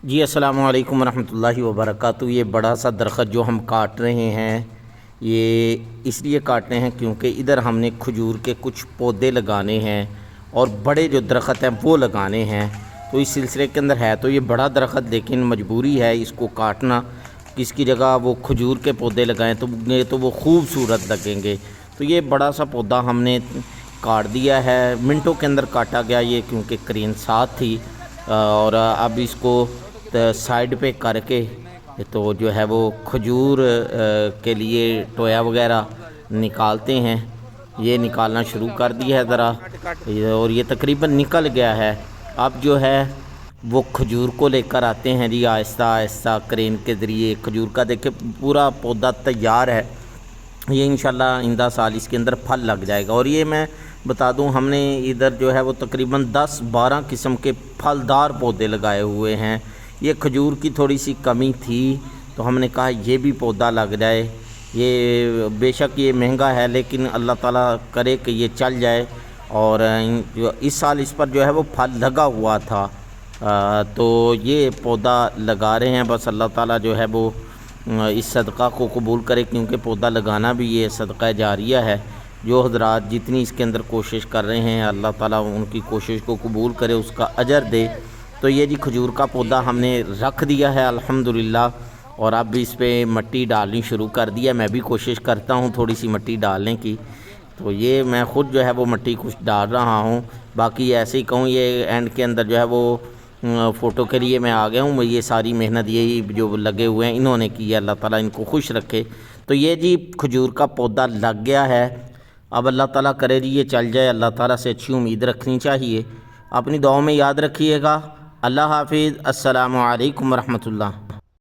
جی السلام علیکم ورحمۃ اللہ وبرکاتہ۔ یہ بڑا سا درخت جو ہم کاٹ رہے ہیں یہ اس لیے کاٹ رہے ہیں کیونکہ ادھر ہم نے کھجور کے کچھ پودے لگانے ہیں اور بڑے جو درخت ہیں وہ لگانے ہیں، تو اس سلسلے کے اندر ہے تو یہ بڑا درخت، لیکن مجبوری ہے اس کو کاٹنا۔ کس کی جگہ وہ کھجور کے پودے لگائیں تو وہ خوبصورت لگیں گے، تو یہ بڑا سا پودا ہم نے کاٹ دیا ہے، منٹوں کے اندر کاٹا گیا یہ، کیونکہ کرین ساتھ تھی۔ اور اب اس کو سائیڈ پہ کر کے تو جو ہے وہ کھجور کے لیے ٹویا وغیرہ نکالتے ہیں۔ یہ نکالنا شروع کر دیا ہے ذرا، اور یہ تقریباً نکل گیا ہے۔ اب جو ہے وہ کھجور کو لے کر آتے ہیں جی آہستہ آہستہ کرین کے ذریعے۔ کھجور کا دیکھیں پورا پودا تیار ہے، یہ انشاءاللہ آئندہ سال اس کے اندر پھل لگ جائے گا۔ اور یہ میں بتا دوں ہم نے ادھر جو ہے وہ تقریباً 10-12 قسم کے پھلدار پودے لگائے ہوئے ہیں۔ یہ کھجور کی تھوڑی سی کمی تھی تو ہم نے کہا یہ بھی پودا لگ جائے۔ یہ بے شک یہ مہنگا ہے، لیکن اللہ تعالیٰ کرے کہ یہ چل جائے۔ اور اس سال اس پر جو ہے وہ پھل لگا ہوا تھا، تو یہ پودا لگا رہے ہیں۔ بس اللہ تعالیٰ جو ہے وہ اس صدقہ کو قبول کرے، کیونکہ پودا لگانا بھی یہ صدقہ جاریہ ہے۔ جو حضرات جتنی اس کے اندر کوشش کر رہے ہیں اللہ تعالیٰ ان کی کوشش کو قبول کرے، اس کا اجر دے۔ تو یہ جی کھجور کا پودا ہم نے رکھ دیا ہے الحمدللہ، اور اب اس پہ مٹی ڈالنی شروع کر دیا۔ میں بھی کوشش کرتا ہوں تھوڑی سی مٹی ڈالنے کی، تو یہ میں خود جو ہے وہ مٹی کچھ ڈال رہا ہوں۔ باقی ایسے ہی کہوں یہ اینڈ کے اندر جو ہے وہ فوٹو کے لیے میں آ گیا ہوں۔ یہ ساری محنت یہی جو لگے ہوئے ہیں انہوں نے کی ہے، اللہ تعالیٰ ان کو خوش رکھے۔ تو یہ جی کھجور کا پودا لگ گیا ہے، اب اللہ تعالیٰ کرے جی یہ چل جائے۔ اللہ تعالیٰ سے اچھی امید رکھنی چاہیے۔ اپنی دعاؤں میں یاد رکھیے گا۔ اللہ حافظ۔ السلام علیکم ورحمۃ اللہ۔